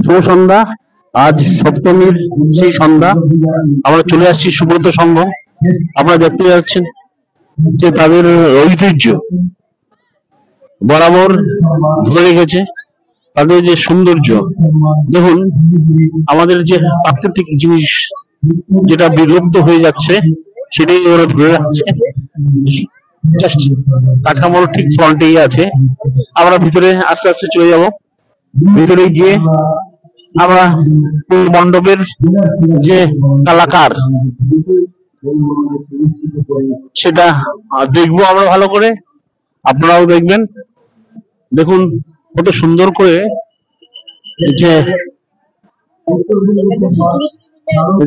শুভ সন্ধ্যা। আজ সপ্তমীর সেই সন্ধ্যা আমরা চলে আসছি সুব্রত সংঘ। আপনারা দেখতে যাচ্ছেন যে তাদের ঐতিহ্য বরাবর ধরে রেখেছে, তাদের যে সৌন্দর্য। দেখুন, আমাদের যে প্রাকৃতিক জিনিস যেটা বিলুপ্ত হয়ে যাচ্ছে সেটাই ওরা ধরে রাখছে। জাস্ট কাঠামোর ঠিক ফ্রন্টেই আছে। আমরা ভিতরে আস্তে আস্তে চলে যাব। ভিতরে গিয়ে আমরা মণ্ডপের যে কালাকার সেটা দেখবো আমরা ভালো করে, আপনারাও দেখবেন। দেখুন কত সুন্দর করে যে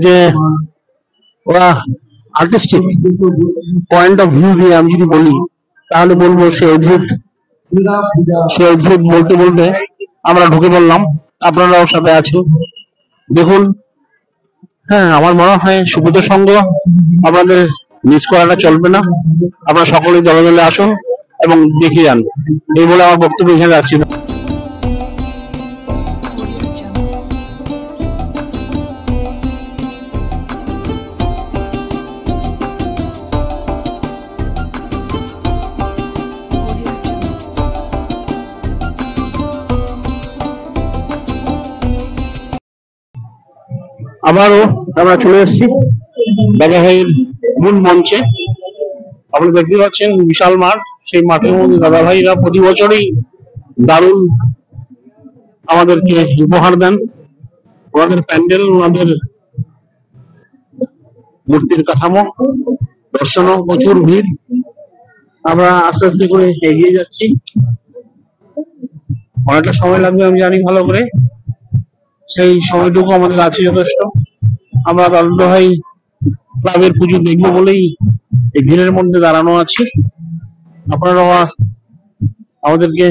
যে ওরা আর্টিস্টিক পয়েন্ট অফ ভিউ দিয়ে আমি যদি বলি তাহলে বলবো সে অদ্ভুত। সে অদ্ভুত বলতে বলতে আমরা ঢুকে পড়লাম, আপনারাও সাথে আছেন। দেখুন, হ্যাঁ, আমার মনে হয় সুব্রত সংঘ আমাদের মিস করাটা চলবে না। আপনারা সকলেই দলে দলে আসুন এবং দেখে যান। এই বলে আমার বক্তব্য এখানে রাখছি। আবারও আমরা চলে এসেছি দাদা ভাইয়ের মূল মঞ্চে। আপনি দেখতে পাচ্ছেন বিশাল মাঠ। সেই মাঠের মধ্যে দাদা ভাইরা প্রতি বছরই দারুণ আমাদেরকে উপহার দেন। ওনাদের প্যান্ডেল, ওনাদের মূর্তির কাঠামো দর্শনও প্রচুর ভিড়। আমরা আস্তে আস্তে করে এগিয়ে যাচ্ছি। অনেকটা সময় লাগবে আমি জানি ভালো করে, সেই সময়টুকু আমাদের আছে যথেষ্ট। আমরা দাদা ভাই ক্লাবের পুজো দেখবো বলেই এই ভিড়ের মধ্যে দাঁড়ানো আছি। আপনারা আমাদেরকে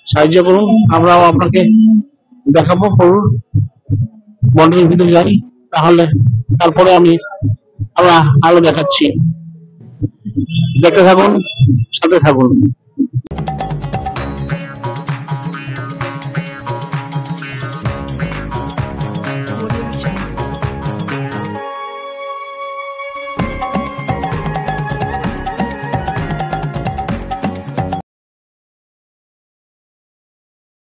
সাহায্য করুন, আমরাও আপনাকে দেখাবো। করুন, মন্ডলের ভিতরে যাই, তাহলে তারপরে আমরা আলো দেখাচ্ছি। দেখতে থাকুন, সাথে থাকুন।